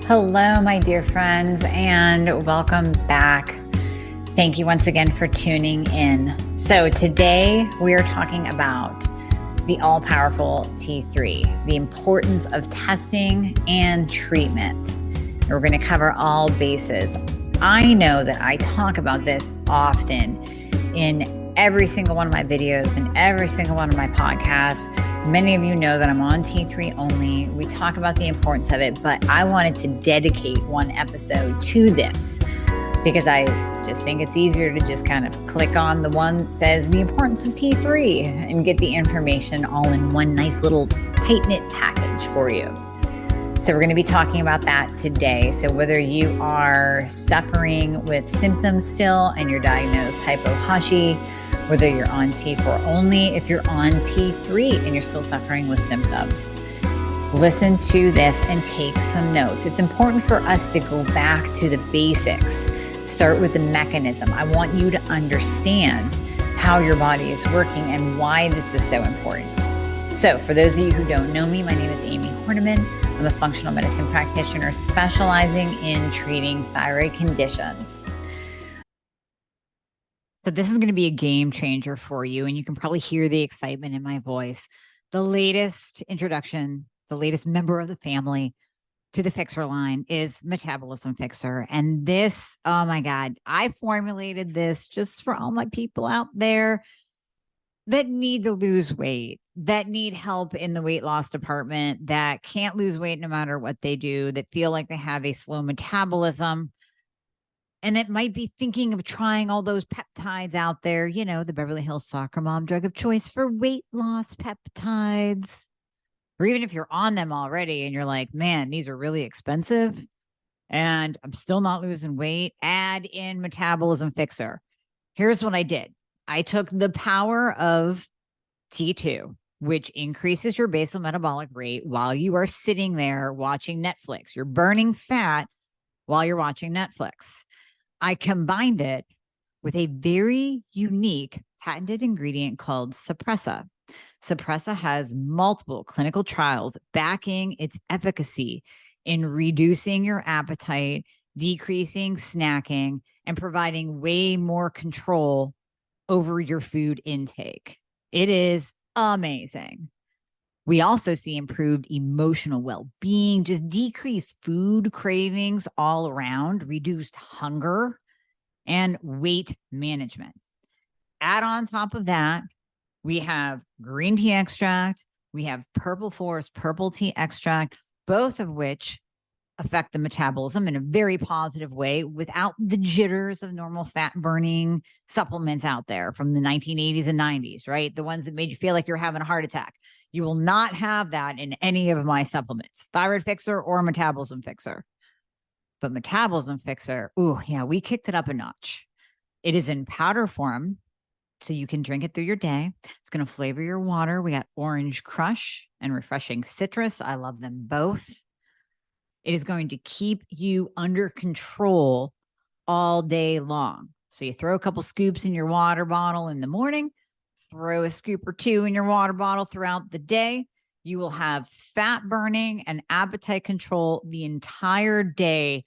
Hello, my dear friends, and welcome back. Thank you once again for tuning in. So today we are talking about the all-powerful T3, the importance of testing and treatment. And we're going to cover all bases. I know that I talk about this often in every single one of my videos and every single one of my podcasts. Many of you know that I'm on T3 only. We talk about the importance of it, but I wanted to dedicate one episode to this because I just think it's easier to just kind of click on the one that says the importance of T3 and get the information all in one nice little tight-knit package for you. So we're going to be talking about that today. So whether you are suffering with symptoms still and you're diagnosed hypo-Hashi, whether you're on T4 only, if you're on T3 and you're still suffering with symptoms, listen to this and take some notes. It's important for us to go back to the basics. Start with the mechanism. I want you to understand how your body is working and why this is so important. So for those of you who don't know me, my name is Amie Hornaman. I'm a functional medicine practitioner specializing in treating thyroid conditions. So this is going to be a game changer for you, and you can probably hear the excitement in my voice. The latest introduction, the latest member of the family to the Fixxr line is Metabolism Fixxr. And this, oh my God, I formulated this just for all my people out there that need to lose weight, that need help in the weight loss department, that can't lose weight no matter what they do, that feel like they have a slow metabolism, and that might be thinking of trying all those peptides out there, you know, the Beverly Hills soccer mom drug of choice for weight loss peptides. Or even if you're on them already and you're like, man, these are really expensive and I'm still not losing weight, add in Metabolism Fixxr. Here's what I did. I took the power of T2, which increases your basal metabolic rate while you are sitting there watching Netflix. You're burning fat while you're watching Netflix. I combined it with a very unique patented ingredient called Suppressa. Suppressa has multiple clinical trials backing its efficacy in reducing your appetite, decreasing snacking, and providing way more control over your food intake. It is amazing. We also see improved emotional well-being, just decreased food cravings all around, reduced hunger, and weight management. Add on top of that, we have green tea extract, we have purple forest purple tea extract, both of which affect the metabolism in a very positive way without the jitters of normal fat burning supplements out there from the 1980s and 90s, right? The ones that made you feel like you're having a heart attack. You will not have that in any of my supplements, Thyroid Fixxr or Metabolism Fixxr. But Metabolism Fixxr, ooh, yeah, we kicked it up a notch. It is in powder form, so you can drink it through your day. It's going to flavor your water. We got orange crush and refreshing citrus. I love them both. It is going to keep you under control all day long. So you throw a couple scoops in your water bottle in the morning, throw a scoop or two in your water bottle throughout the day. You will have fat burning and appetite control the entire day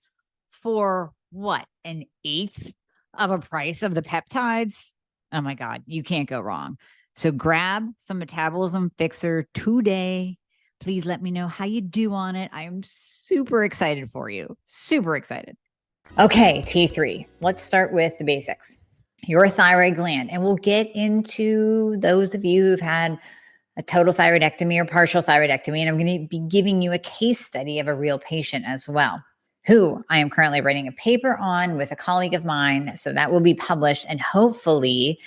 for what? An eighth of a price of the peptides? Oh my God, you can't go wrong. So grab some Metabolism Fixxr today. Please let me know how you do on it. I am super excited for you. Super excited. Okay, T3. Let's start with the basics. Your thyroid gland. And we'll get into those of you who've had a total thyroidectomy or partial thyroidectomy. And I'm going to be giving you a case study of a real patient as well, who I am currently writing a paper on with a colleague of mine. So that will be published and hopefully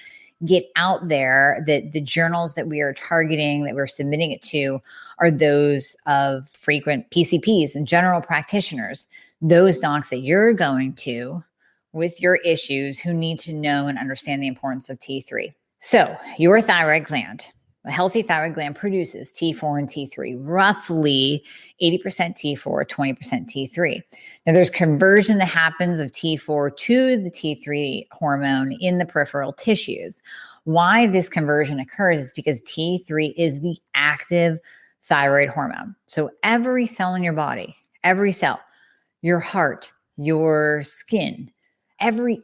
get out there. That the journals that we are targeting, that we're submitting it to, are those of frequent PCPs and general practitioners, those docs that you're going to with your issues who need to know and understand the importance of T3. So your thyroid gland, a healthy thyroid gland, produces T4 and T3, roughly 80% T4, 20% T3. Now there's conversion that happens of T4 to the T3 hormone in the peripheral tissues. Why this conversion occurs is because T3 is the active thyroid hormone. So every cell in your body, every cell your heart, your skin, every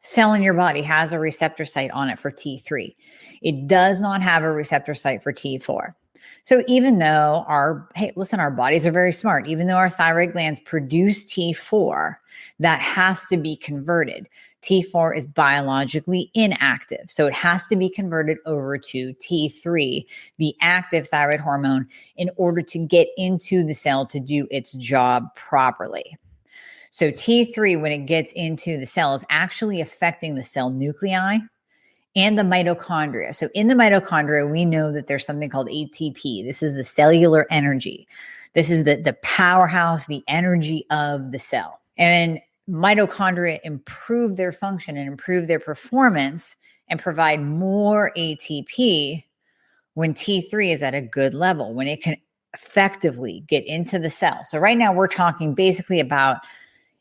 cell in your body has a receptor site on it for T3. It does not have a receptor site for T4. So even though our bodies are very smart. Even though our thyroid glands produce T4, that has to be converted. T4 is biologically inactive. So it has to be converted over to T3, the active thyroid hormone, in order to get into the cell to do its job properly. So T3, when it gets into the cell, is actually affecting the cell nuclei and the mitochondria. So in the mitochondria, we know that there's something called ATP. This is the cellular energy. This is the powerhouse, the energy of the cell. And mitochondria improve their function and improve their performance and provide more ATP when T3 is at a good level, when it can effectively get into the cell. So right now we're talking basically about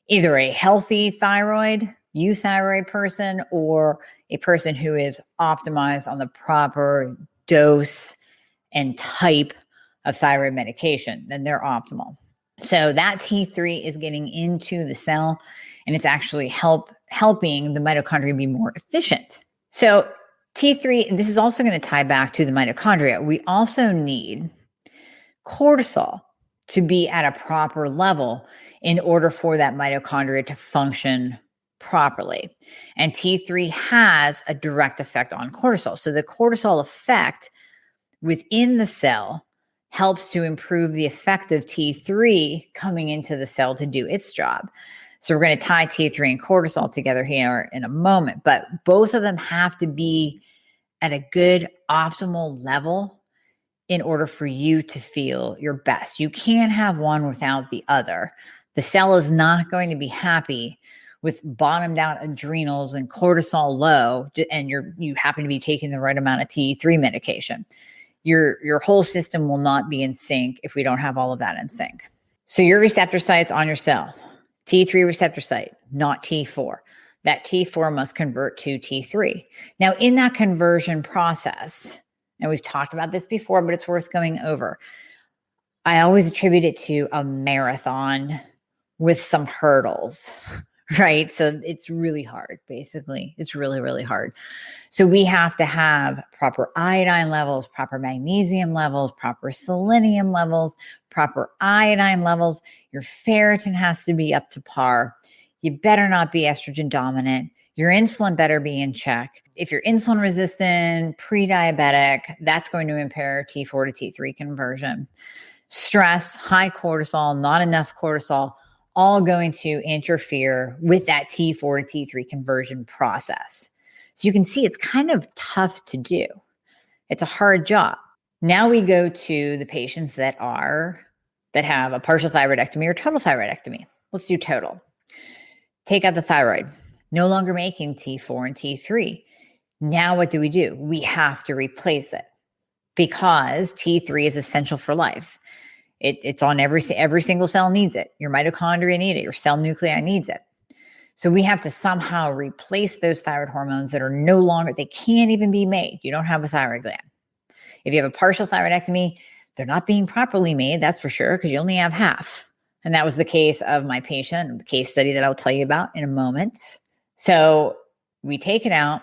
either a healthy thyroid, euthyroid person, or a person who is optimized on the proper dose and type of thyroid medication, then they're optimal. So that T3 is getting into the cell, and it's actually helping the mitochondria be more efficient. So T3, this is also going to tie back to the mitochondria. We also need cortisol to be at a proper level in order for that mitochondria to function properly. And T3 has a direct effect on cortisol. So the cortisol effect within the cell helps to improve the effect of T3 coming into the cell to do its job. So we're going to tie T3 and cortisol together here in a moment, but both of them have to be at a good optimal level in order for you to feel your best. You can't have one without the other. The cell is not going to be happy with bottomed out adrenals and cortisol low, and you happen to be taking the right amount of T3 medication. Your whole system will not be in sync if we don't have all of that in sync. So your receptor sites on your cell, T3 receptor site, not T4. That T4 must convert to T3. Now, in that conversion process, and we've talked about this before, but it's worth going over, I always attribute it to a marathon with some hurdles, right? So it's really hard, basically. It's really, really hard. So we have to have proper iodine levels, proper magnesium levels, proper selenium levels, proper iodine levels. Your ferritin has to be up to par. You better not be estrogen dominant. Your insulin better be in check. If you're insulin resistant, pre-diabetic, that's going to impair T4 to T3 conversion. Stress, high cortisol, not enough cortisol, all going to interfere with that T4 to T3 conversion process. So you can see it's kind of tough to do. It's a hard job. Now we go to the patients that have a partial thyroidectomy or total thyroidectomy. Let's do total. Take out the thyroid. No longer making T4 and T3. Now what do? We have to replace it because T3 is essential for life. It's on every single cell needs it. Your mitochondria need it. Your cell nuclei needs it. So we have to somehow replace those thyroid hormones that are no longer, they can't even be made. You don't have a thyroid gland. If you have a partial thyroidectomy, they're not being properly made, that's for sure, because you only have half. And that was the case of my patient, the case study that I'll tell you about in a moment. So we take it out,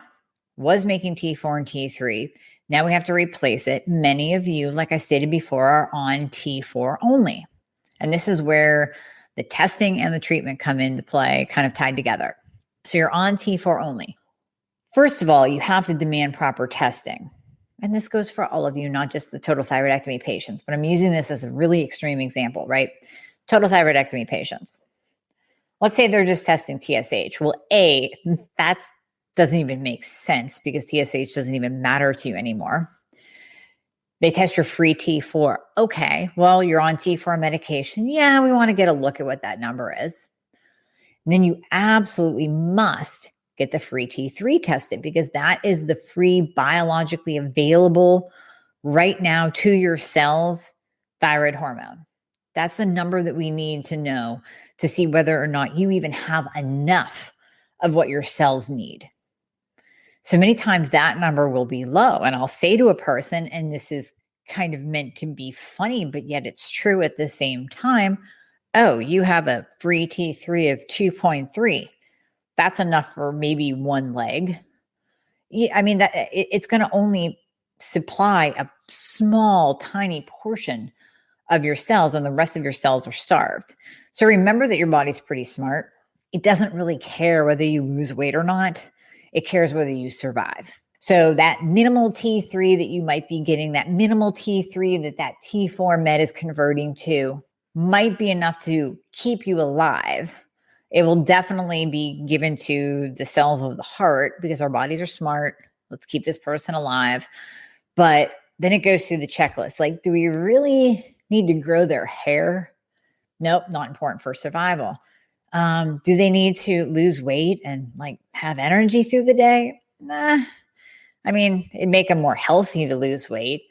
was making T4 and T3. Now we have to replace it. Many of you, like I stated before, are on T4 only. And this is where the testing and the treatment come into play, kind of tied together. So you're on T4 only. First of all, you have to demand proper testing. And this goes for all of you, not just the total thyroidectomy patients, but I'm using this as a really extreme example, right? Total thyroidectomy patients. Let's say they're just testing TSH. Well, that doesn't even make sense because TSH doesn't even matter to you anymore. They test your free T4. Okay, well, you're on T4 medication. Yeah, we want to get a look at what that number is. And then you absolutely must get the free T3 tested because that is the free biologically available right now to your cells thyroid hormone. That's the number that we need to know to see whether or not you even have enough of what your cells need. So many times that number will be low. And I'll say to a person, and this is kind of meant to be funny, but yet it's true at the same time, Oh, you have a free T3 of 2.3. That's enough for maybe one leg. I mean, that it's going to only supply a small, tiny portion of your cells, and the rest of your cells are starved. So remember that your body's pretty smart. It doesn't really care whether you lose weight or not. It cares whether you survive. So that minimal T3 that you might be getting, that minimal T3 that T4 med is converting to, might be enough to keep you alive. It will definitely be given to the cells of the heart because our bodies are smart. Let's keep this person alive. But then it goes through the checklist. Like, do we really need to grow their hair? Nope, not important for survival. Do they need to lose weight and like have energy through the day? Nah. I mean, it'd make them more healthy to lose weight.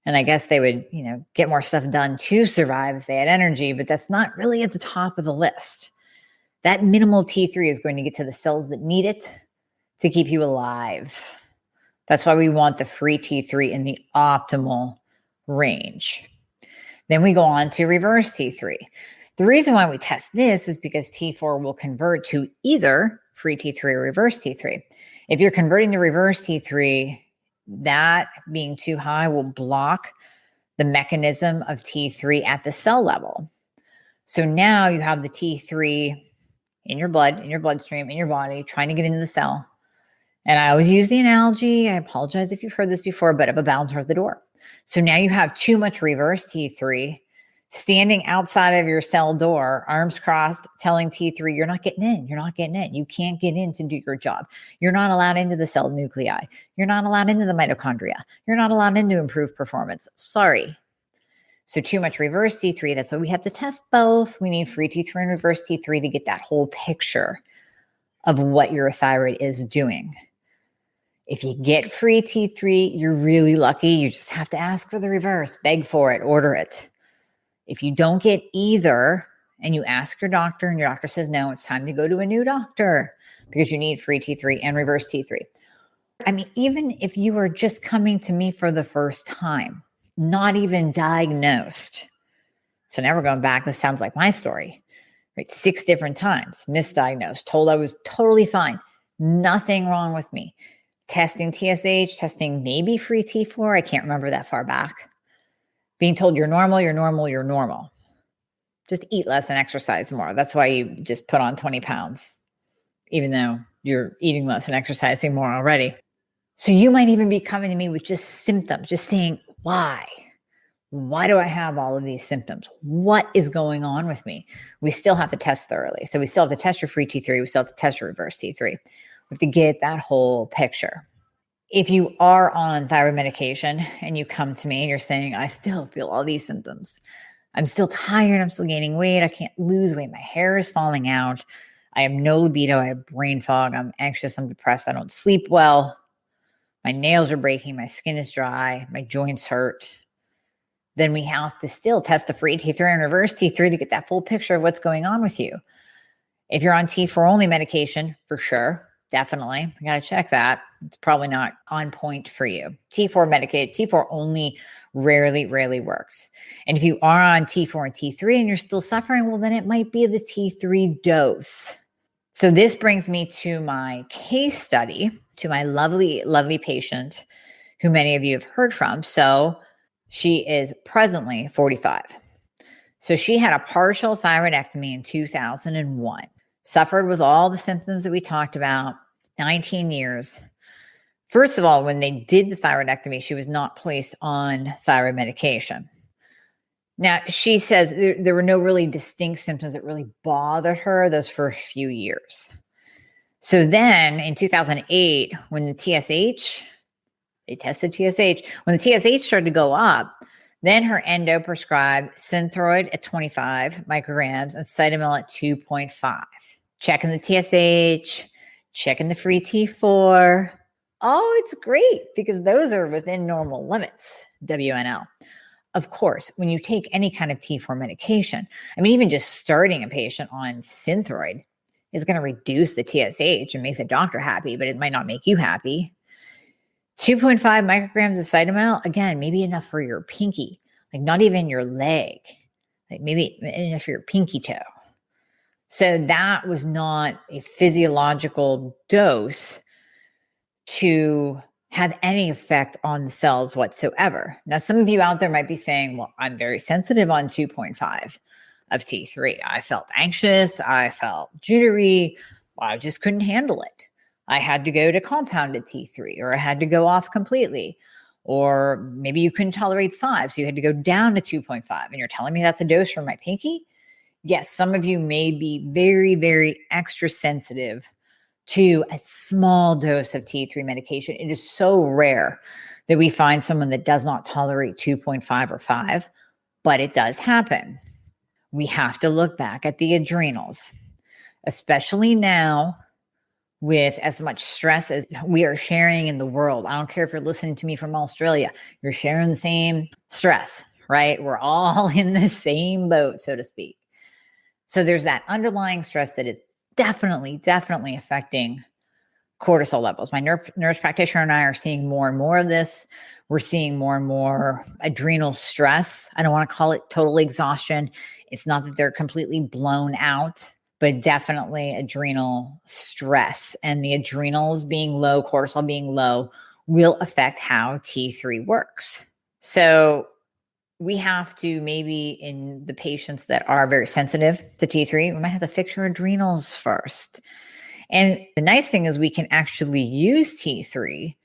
And I guess they would, get more stuff done to survive if they had energy, but that's not really at the top of the list. That minimal T3 is going to get to the cells that need it to keep you alive. That's why we want the free T3 in the optimal range. Then we go on to reverse T3. The reason why we test this is because T4 will convert to either free T3 or reverse T3. If you're converting to reverse T3, that being too high will block the mechanism of T3 at the cell level. So now you have the T3 in your blood, in your bloodstream, in your body, trying to get into the cell. And I always use the analogy, I apologize if you've heard this before, but of a bouncer at the door. So now you have too much reverse T3 standing outside of your cell door, arms crossed, telling T3, you're not getting in. You're not getting in. You can't get in to do your job. You're not allowed into the cell nuclei. You're not allowed into the mitochondria. You're not allowed in to improve performance. Sorry. So too much reverse T3. That's why we have to test both. We need free T3 and reverse T3 to get that whole picture of what your thyroid is doing. If you get free T3, you're really lucky. You just have to ask for the reverse, beg for it, order it. If you don't get either and you ask your doctor and your doctor says, no, it's time to go to a new doctor because you need free T3 and reverse T3. I mean, even if you are just coming to me for the first time, not even diagnosed. So now we're going back. This sounds like my story, right? 6 different times, misdiagnosed, told I was totally fine. Nothing wrong with me. Testing TSH, testing maybe free T4. I can't remember that far back. Being told you're normal, you're normal, you're normal. Just eat less and exercise more. That's why you just put on 20 pounds, even though you're eating less and exercising more already. So you might even be coming to me with just symptoms, just saying, why? Why do I have all of these symptoms? What is going on with me? We still have to test thoroughly. So we still have to test your free T3. We still have to test your reverse T3. We have to get that whole picture. If you are on thyroid medication and you come to me and you're saying, I still feel all these symptoms. I'm still tired. I'm still gaining weight. I can't lose weight. My hair is falling out. I have no libido. I have brain fog. I'm anxious. I'm depressed. I don't sleep well. My nails are breaking. My skin is dry. My joints hurt. Then we have to still test the free T3 and reverse T3 to get that full picture of what's going on with you. If you're on T4 only medication, for sure. Definitely. I got to check that. It's probably not on point for you. T4 medicated, T4 only rarely works. And if you are on T4 and T3 and you're still suffering, well, then it might be the T3 dose. So this brings me to my case study, to my lovely patient who many of you have heard from. So she is presently 45. So she had a partial thyroidectomy in 2001. Suffered with all the symptoms that we talked about, 19 years. First of all, when they did the thyroidectomy, she was not placed on thyroid medication. Now, she says there were no really distinct symptoms that really bothered her those first few years. So then in 2008, when the TSH, they tested TSH, when the TSH started to go up, then her endo prescribed Synthroid at 25 micrograms and Cytomel at 2.5. Checking the TSH, checking the free T4. Oh, it's great because those are within normal limits, WNL. Of course, when you take any kind of T4 medication, I mean, even just starting a patient on Synthroid is going to reduce the TSH and make the doctor happy, but it might not make you happy. 2.5 micrograms of Cytomel, again, maybe enough for your pinky, like not even your leg. like maybe if your pinky toe. So that was not a physiological dose to have any effect on the cells whatsoever. Now, some of you out there might be saying, well, I'm very sensitive on 2.5 of T3. I felt anxious. I felt jittery. I just couldn't handle it. I had to go to compounded T3, or I had to go off completely. Or maybe you couldn't tolerate 5, so you had to go down to 2.5. And you're telling me that's a dose for my pinky? Yes, some of you may be very, very extra sensitive to a small dose of T3 medication. It is so rare that we find someone that does not tolerate 2.5 or 5, but it does happen. We have to look back at the adrenals, especially now with as much stress as we are sharing in the world. I don't care if you're listening to me from Australia, you're sharing the same stress, right? We're all in the same boat, so to speak. So there's that underlying stress that is definitely affecting cortisol levels. My nurse practitioner and I are seeing more and more of this. We're seeing more and more adrenal stress. I don't want to call it total exhaustion. It's not that they're completely blown out, but definitely adrenal stress. And the adrenals being low, cortisol being low, will affect how T3 works. So we have to, maybe in the patients that are very sensitive to T3, we might have to fix your adrenals first. And the nice thing is we can actually use T3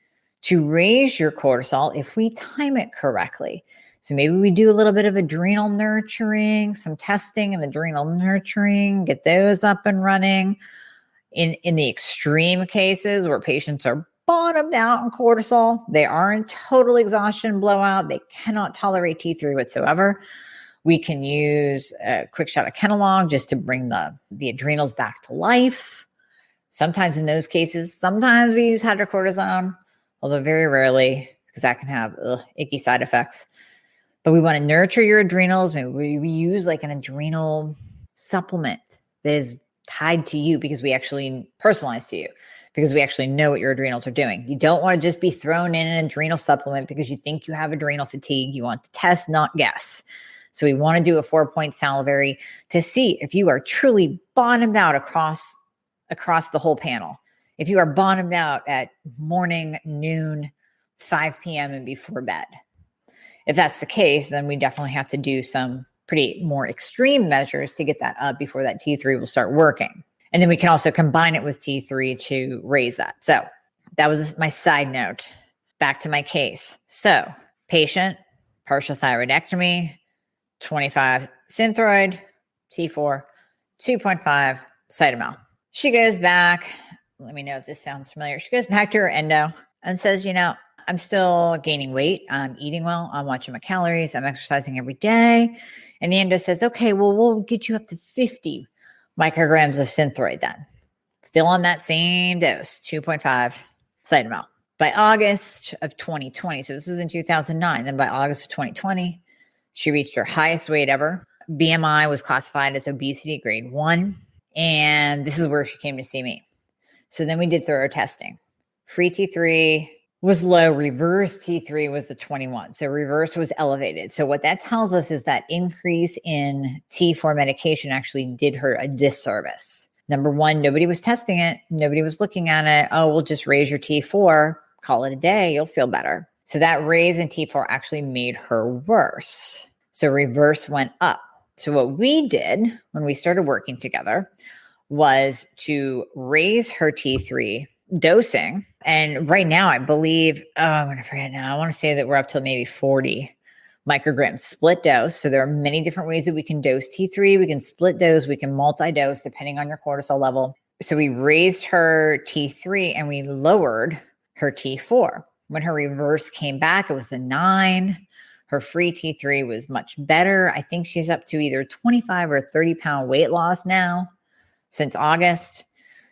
to raise your cortisol if we time it correctly. So maybe we do a little bit of adrenal nurturing, some testing and adrenal nurturing, get those up and running. In the extreme cases where patients are bottomed out in cortisol, they are in total exhaustion blowout, they cannot tolerate T3 whatsoever, we can use a quick shot of Kenalog just to bring the adrenals back to life. Sometimes in those cases, sometimes we use hydrocortisone, although very rarely, because that can have icky side effects. But we want to nurture your adrenals. Maybe we use like an adrenal supplement that is tied to you, because we actually personalize to you, because we actually know what your adrenals are doing. You don't want to just be thrown in an adrenal supplement because you think you have adrenal fatigue. You want to test, not guess. So we want to do a 4-point salivary to see if you are truly bottomed out across the whole panel. If you are bottomed out at morning, noon, 5 p.m. and before bed. If that's the case, then we definitely have to do some pretty more extreme measures to get that up before that T3 will start working. And then we can also combine it with T3 to raise that. So that was my side note. Back to my case. So patient, partial thyroidectomy, 25 Synthroid, T4, 2.5 Cytomel. She goes back. Let me know if this sounds familiar. She goes back to her endo and says, I'm still gaining weight. I'm eating well. I'm watching my calories. I'm exercising every day. And the endo says, okay, well, we'll get you up to 50 micrograms of Synthroid then. Still on that same dose, 2.5 Cytomel. By August of 2020, so this is in 2009, then by August of 2020, she reached her highest weight ever. BMI was classified as obesity grade 1. And this is where she came to see me. So then we did thorough testing. Free T3 was low. Reverse T3 was a 21. So reverse was elevated. So what that tells us is that increase in T4 medication actually did her a disservice. Number one, nobody was testing it. Nobody was looking at it. Oh, we'll just raise your T4, call it a day. You'll feel better. So that raise in T4 actually made her worse. So reverse went up. So what we did when we started working together was to raise her T3 dosing. And right now, I believe, I'm going to forget now. I want to say that we're up to maybe 40 micrograms split dose. So there are many different ways that we can dose T3. We can split dose. We can multi-dose depending on your cortisol level. So we raised her T3 and we lowered her T4. When her reverse came back, it was a 9. Her free T3 was much better. I think she's up to either 25 or 30 pound weight loss now since August.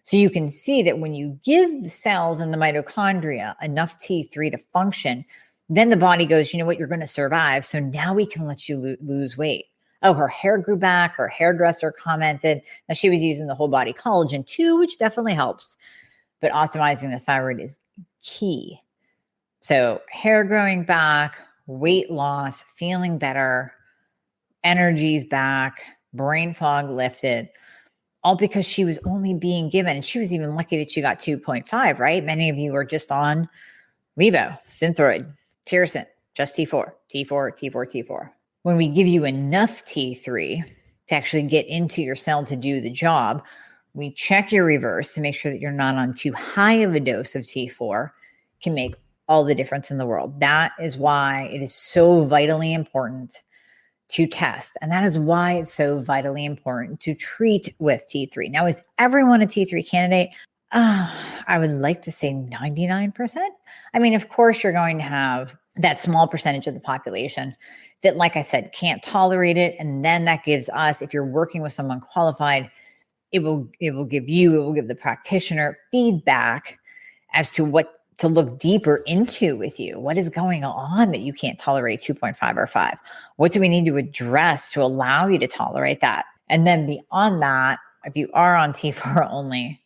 So you can see that when you give the cells in the mitochondria enough T3 to function, then the body goes, you know what, you're going to survive. So now we can let you lose weight. Oh, her hair grew back. Her hairdresser commented. Now she was using the whole body collagen too, which definitely helps. But optimizing the thyroid is key. So hair growing back, weight loss, feeling better, Energy's back, brain fog lifted, all because she was only being given, and she was even lucky that she got 2.5, right? Many of you are just on Levo, Synthroid, Tirosint, just T4, T4, T4, T4. When we give you enough T3 to actually get into your cell to do the job, we check your reverse to make sure that you're not on too high of a dose of T4, can make all the difference in the world. That is why it is so vitally important to test. And that is why it's so vitally important to treat with T3. Now, is everyone a T3 candidate? I would like to say 99%. I mean, of course, you're going to have that small percentage of the population that, like I said, can't tolerate it. And then that gives us, if you're working with someone qualified, it will give the practitioner feedback as to what to look deeper into with you. What is going on that you can't tolerate 2.5 or 5? What do we need to address to allow you to tolerate that? And then beyond that, if you are on T4 only,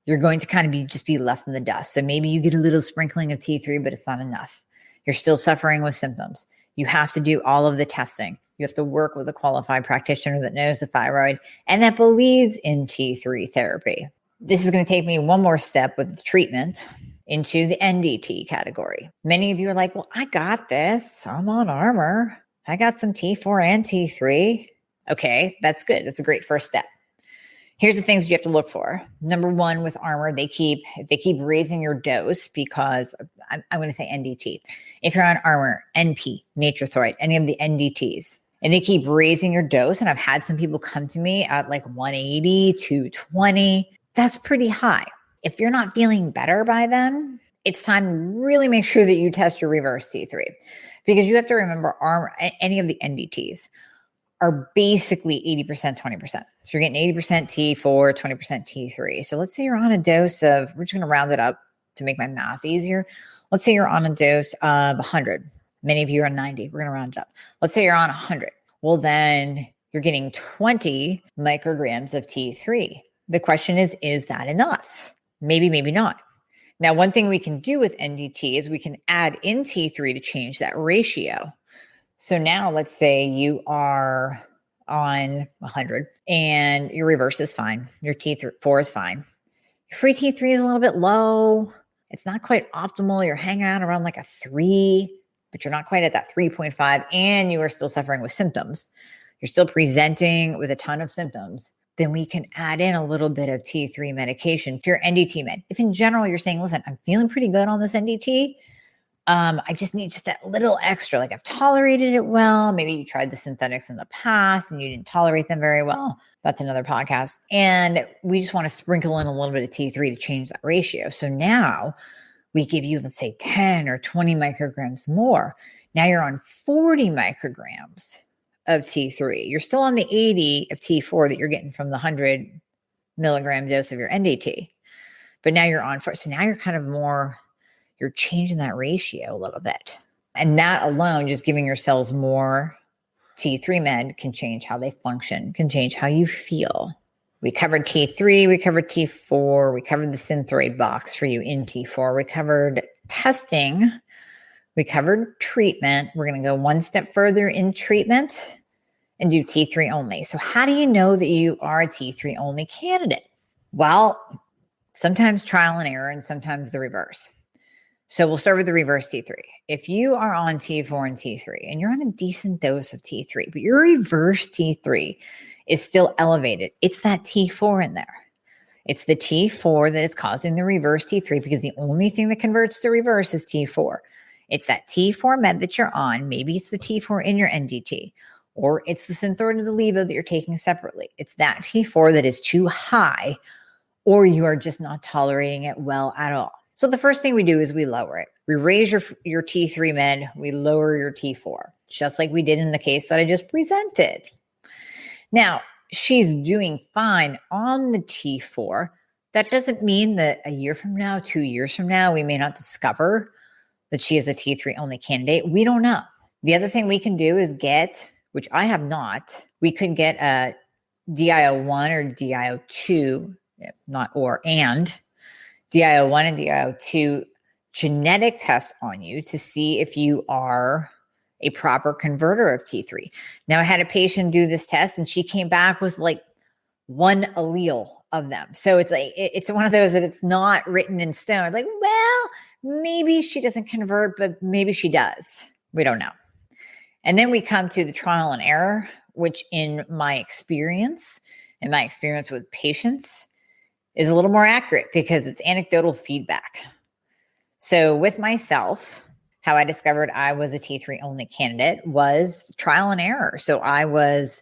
you're going to kind of just be left in the dust. So maybe you get a little sprinkling of T3, but it's not enough. You're still suffering with symptoms. You have to do all of the testing. You have to work with a qualified practitioner that knows the thyroid and that believes in T3 therapy. This is going to take me one more step with the treatment into the NDT category. Many of you are like, well, I got this. I'm on Armor. I got some T4 and T3. Okay, that's good. That's a great first step. Here's the things you have to look for. Number one, with Armor, they keep raising your dose because I'm going to say NDT. If you're on Armor, NP, Thyroid, any of the NDTs, and they keep raising your dose, and I've had some people come to me at like 180, 220. That's pretty high. If you're not feeling better by then, it's time to really make sure that you test your reverse T3, because you have to remember Armor, any of the NDTs are basically 80%, 20%. So you're getting 80% T4, 20% T3. So let's say you're on a dose of, we're just going to round it up to make my math easier. Let's say you're on a dose of 100. Many of you are on 90. We're going to round it up. Let's say you're on 100. Well, then you're getting 20 micrograms of T3. The question is that enough? Maybe, maybe not. Now, one thing we can do with NDT is we can add in T3 to change that ratio. So now let's say you are on 100 and your reverse is fine. Your T4 is fine. Your free T3 is a little bit low. It's not quite optimal. You're hanging out around like a 3, but you're not quite at that 3.5, and you are still suffering with symptoms. You're still presenting with a ton of symptoms. Then we can add in a little bit of T3 medication to your NDT med. If in general you're saying, listen, I'm feeling pretty good on this NDT, I just need just that little extra, like I've tolerated it well. Maybe you tried the synthetics in the past and you didn't tolerate them very well. That's another podcast. And we just want to sprinkle in a little bit of T3 to change that ratio. So now we give you, let's say 10 or 20 micrograms more. Now you're on 40 micrograms of T3. You're still on the 80 of T4 that you're getting from the 100 milligram dose of your NDT. But now you're on 4. So now you're kind of more, you're changing that ratio a little bit. And that alone, just giving your cells more T3 med can change how they function, can change how you feel. We covered T3, we covered T4, we covered the Synthroid box for you in T4, we covered testing, we covered treatment. We're going to go one step further in treatment and do T3 only. So how do you know that you are a T3 only candidate? Well, sometimes trial and error and sometimes the reverse. So we'll start with the reverse T3. If you are on T4 and T3 and you're on a decent dose of T3, but your reverse T3 is still elevated, it's that T4 in there. It's the T4 that is causing the reverse T3, because the only thing that converts to reverse is T4. It's that T4 med that you're on. Maybe it's the T4 in your NDT, or it's the Synthroid or the Levo that you're taking separately. It's that T4 that is too high, or you are just not tolerating it well at all. So the first thing we do is we lower it. We raise your T3 med, we lower your T4, just like we did in the case that I just presented. Now, she's doing fine on the T4. That doesn't mean that a year from now, 2 years from now, we may not discover that she is a T3 only candidate. We don't know. The other thing we can do is get, which I have not, we could get a DIO1 or DIO2, not or, and DIO1 and DIO2 genetic test on you to see if you are a proper converter of T3. Now, I had a patient do this test and she came back with like one allele of them. So it's like, it's one of those that it's not written in stone. Like, well, maybe she doesn't convert, but maybe she does. We don't know. And then we come to the trial and error, which in my experience with patients is a little more accurate because it's anecdotal feedback. So with myself, how I discovered I was a T3 only candidate was trial and error. So I was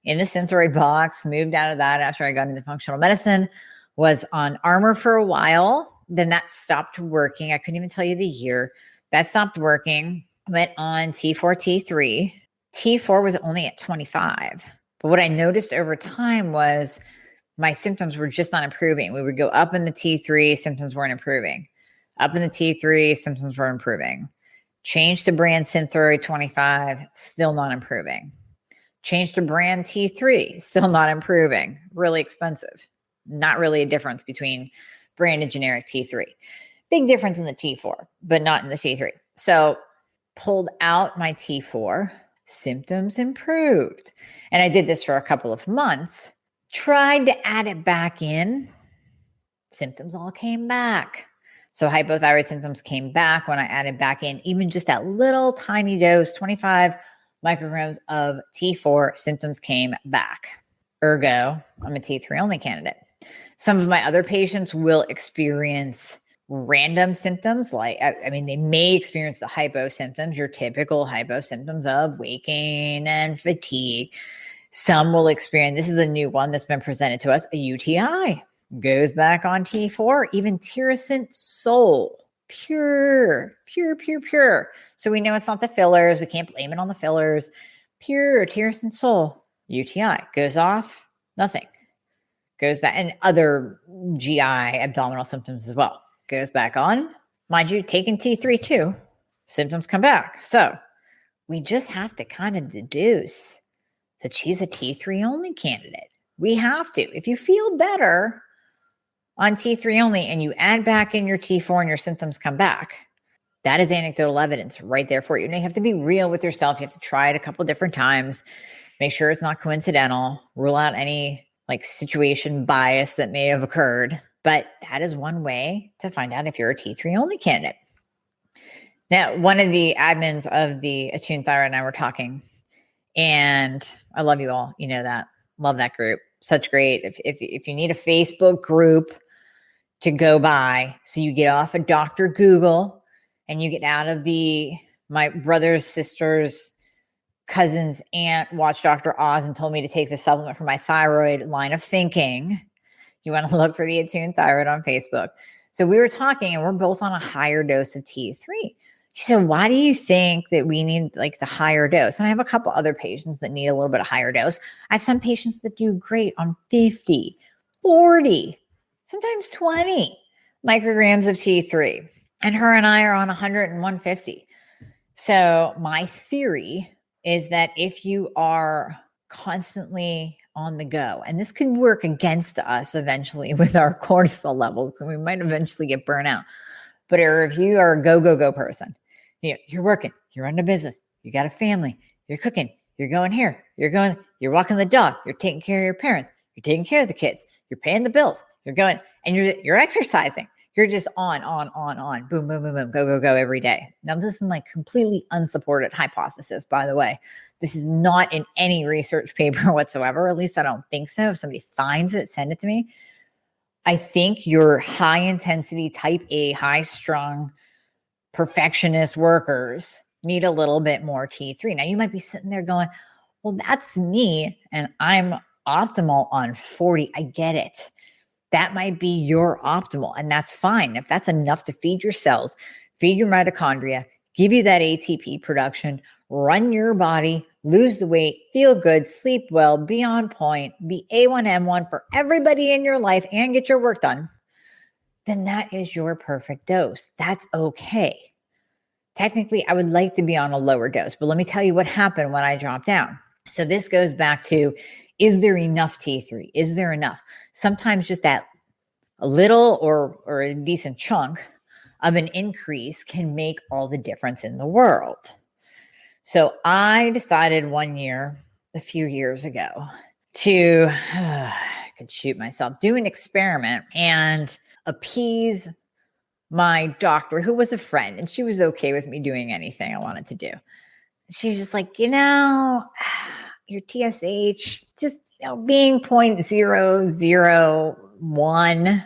in the Thyroid box, moved out of that after I got into functional medicine, was on Armor for a while. Then that stopped working. I couldn't even tell you the year. That stopped working. Went on T4, T3. T4 was only at 25. But what I noticed over time was my symptoms were just not improving. We would go up in the T3, symptoms weren't improving. Up in the T3, symptoms were improving. Change to brand Thyroid 25, still not improving. Change to brand T3, still not improving. Really expensive. Not really a difference between brand and generic T3. Big difference in the T4, but not in the T3. So pulled out my T4, symptoms improved. And I did this for a couple of months. Tried to add it back in. Symptoms all came back. So hypothyroid symptoms came back when I added back in even just that little tiny dose, 25 micrograms of T4, symptoms came back. Ergo, I'm a T3 only candidate. Some of my other patients will experience random symptoms like, they may experience the hypo symptoms, your typical hypo symptoms of waking and fatigue. Some will experience, this is a new one that's been presented to us, a UTI. Goes back on T4, even Tirosint Sol, pure. So we know it's not the fillers. We can't blame it on the fillers. Pure Tirosint Sol, UTI. Goes off, nothing. Goes back, and other GI abdominal symptoms as well. Goes back on. Mind you, taking T3 too, symptoms come back. So we just have to kind of deduce that she's a T3 only candidate. We have to. If you feel better on T3 only and you add back in your T4 and your symptoms come back, that is anecdotal evidence right there for you. And you have to be real with yourself. You have to try it a couple different times. Make sure it's not coincidental. Rule out any like situation bias that may have occurred. But that is one way to find out if you're a T3 only candidate. Now, one of the admins of the Attuned Thyroid and I were talking, and I love you all. You know that. Love that group. Such great. If you need a Facebook group to go by, so you get off of Dr. Google and you get out of my brother's sister's cousin's aunt watched Dr. Oz and told me to take the supplement for my thyroid line of thinking. You want to look for the Attuned Thyroid on Facebook. So we were talking and we're both on a higher dose of T3. She said, why do you think that we need like the higher dose? And I have a couple other patients that need a little bit of higher dose. I have some patients that do great on 50, 40, sometimes 20 micrograms of T3. And her and I are on 100 and 150. So my theory is that if you are constantly on the go, and this could work against us eventually with our cortisol levels, because we might eventually get burnt out. But if you are a go person, you're working, you're running a business, you got a family, you're cooking, you're going here, you're walking the dog, you're taking care of your parents, you're taking care of the kids, you're paying the bills, you're going, and you're exercising. You're just on, boom, go every day. Now, this is my completely unsupported hypothesis, by the way. This is not in any research paper whatsoever. At least I don't think so. If somebody finds it, send it to me. I think your high intensity type A, high strung perfectionist workers need a little bit more T3. Now you might be sitting there going, well, that's me and I'm optimal on 40. I get it. That might be your optimal and that's fine. If that's enough to feed your cells, feed your mitochondria, give you that ATP production, run your body, lose the weight, feel good, sleep well, be on point, be A1M1 for everybody in your life and get your work done, then that is your perfect dose. That's okay. Technically, I would like to be on a lower dose, but let me tell you what happened when I dropped down. So this goes back to, is there enough T3? Is there enough? Sometimes just that a little or a decent chunk of an increase can make all the difference in the world. So I decided one year, a few years ago, to, I could shoot myself, do an experiment and appease my doctor, who was a friend, and she was okay with me doing anything I wanted to do. She's just like, your TSH, just, being 0.001,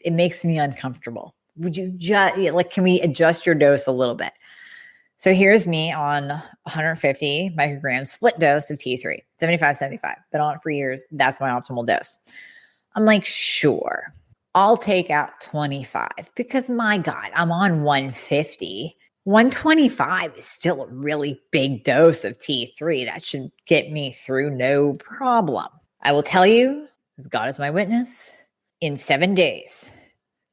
it makes me uncomfortable. Would you can we adjust your dose a little bit? So here's me on 150 micrograms split dose of T3, 75. Been on it for years. That's my optimal dose. I'm like, sure, I'll take out 25 because my God, I'm on 150. 125 is still a really big dose of T3. That should get me through no problem. I will tell you, as God is my witness, in 7 days,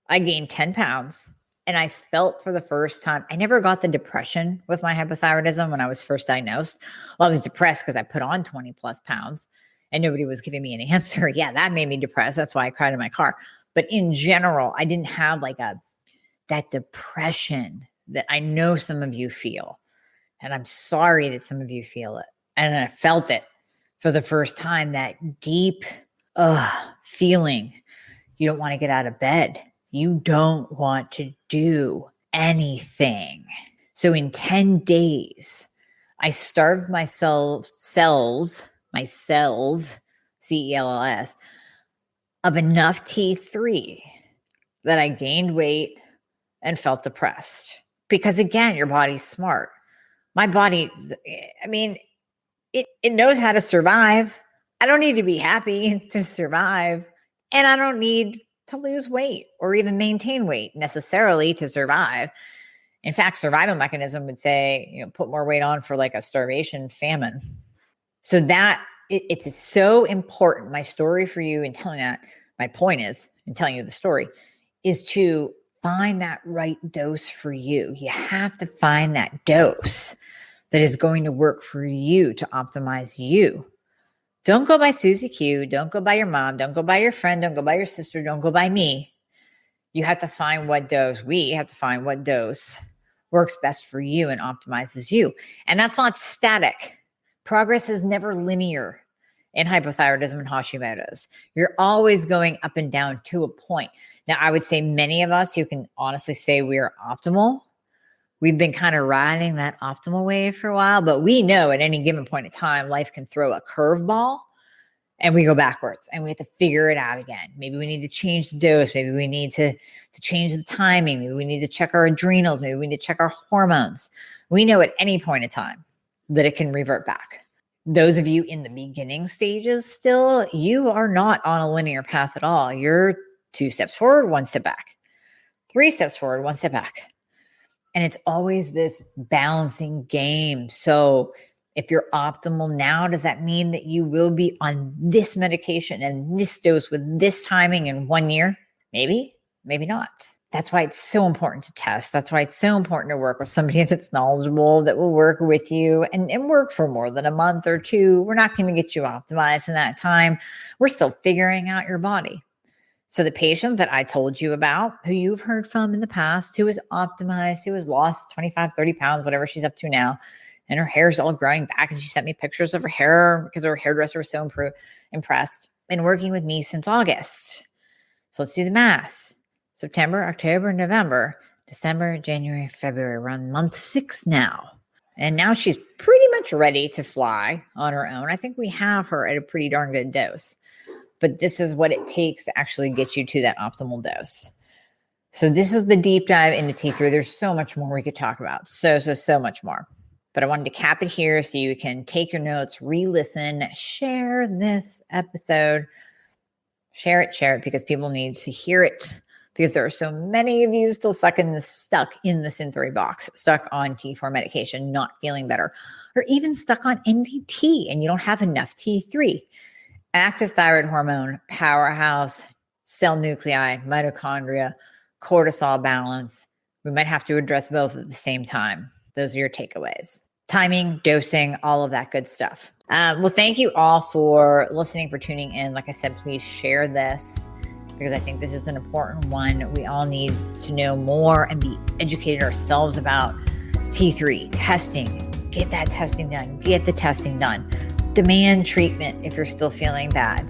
I gained 10 pounds. And I felt for the first time, I never got the depression with my hypothyroidism when I was first diagnosed. Well, I was depressed because I put on 20 plus pounds and nobody was giving me an answer. Yeah, that made me depressed. That's why I cried in my car. But in general, I didn't have that depression that I know some of you feel. And I'm sorry that some of you feel it. And I felt it for the first time, that deep feeling. You don't want to get out of bed. You don't want to do anything. So in 10 days, I starved my cells, CELLS, of enough T3 that I gained weight and felt depressed. Because again, your body's smart. My body, it knows how to survive. I don't need to be happy to survive. And I don't need to lose weight or even maintain weight necessarily to survive. In fact, survival mechanism would say, put more weight on for like a starvation famine. So that it's so important. My story for you in telling that, my point is in telling you the story, is to find that right dose for you. You have to find that dose that is going to work for you to optimize you. Don't go by Susie Q. Don't go by your mom. Don't go by your friend. Don't go by your sister. Don't go by me. You have to find what dose. We have to find what dose works best for you and optimizes you. And that's not static. Progress is never linear in hypothyroidism and Hashimoto's. You're always going up and down to a point. Now, I would say many of us who can honestly say we are optimal, we've been kind of riding that optimal wave for a while, but we know at any given point in time, life can throw a curveball and we go backwards and we have to figure it out again. Maybe we need to change the dose. Maybe we need to change the timing. Maybe we need to check our adrenals. Maybe we need to check our hormones. We know at any point in time that it can revert back. Those of you in the beginning stages still, you are not on a linear path at all. You're 2 steps forward, 1 step back. 3 steps forward, 1 step back. And it's always this balancing game. So if you're optimal now, does that mean that you will be on this medication and this dose with this timing in 1 year? Maybe, maybe not. That's why it's so important to test. That's why it's so important to work with somebody that's knowledgeable, that will work with you and work for more than a month or two. We're not going to get you optimized in that time. We're still figuring out your body. So the patient that I told you about, who you've heard from in the past, who is optimized, who has lost 25, 30 pounds, whatever she's up to now, and her hair's all growing back, and she sent me pictures of her hair because her hairdresser was so impressed, been working with me since August. So let's do the math. September, October, November, December, January, February. We're on month 6 now. And now she's pretty much ready to fly on her own. I think we have her at a pretty darn good dose. But this is what it takes to actually get you to that optimal dose. So this is the deep dive into T3. There's so much more we could talk about. So much more. But I wanted to cap it here so you can take your notes, re-listen, share this episode. Share it because people need to hear it. Because there are so many of you still stuck in the Synthroid box, stuck on T4 medication, not feeling better, or even stuck on NDT and you don't have enough T3. Active thyroid hormone, powerhouse, cell nuclei, mitochondria, cortisol balance. We might have to address both at the same time. Those are your takeaways. Timing, dosing, all of that good stuff. Well, thank you all for listening, for tuning in. Like I said, please share this because I think this is an important one. We all need to know more and be educated ourselves about T3, testing, get that testing done, get the testing done. Demand treatment if you're still feeling bad.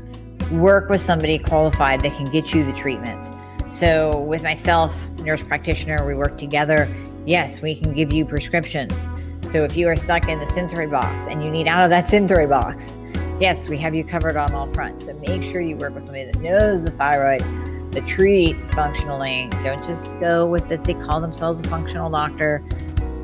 Work with somebody qualified that can get you the treatment. So with myself, nurse practitioner, we work together. Yes, we can give you prescriptions. So if you are stuck in the Synthroid box and you need out of that Synthroid box, yes, we have you covered on all fronts. So make sure you work with somebody that knows the thyroid, that treats functionally. Don't just go with it. They call themselves a functional doctor.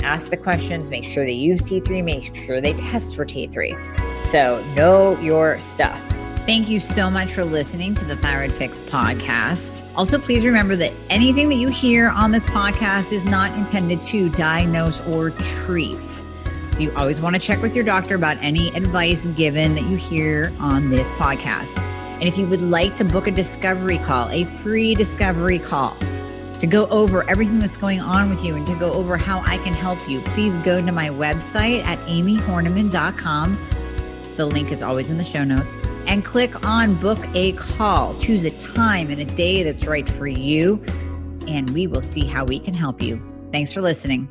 Ask the questions, make sure they use T3, make sure they test for T3. So know your stuff. Thank you so much for listening to the Thyroid Fix podcast. Also, please remember that anything that you hear on this podcast is not intended to diagnose or treat. So you always want to check with your doctor about any advice given that you hear on this podcast. And if you would like to book a discovery call, a free discovery call, to go over everything that's going on with you and to go over how I can help you, please go to my website at amiehornaman.com. The link is always in the show notes. And click on book a call. Choose a time and a day that's right for you. And we will see how we can help you. Thanks for listening.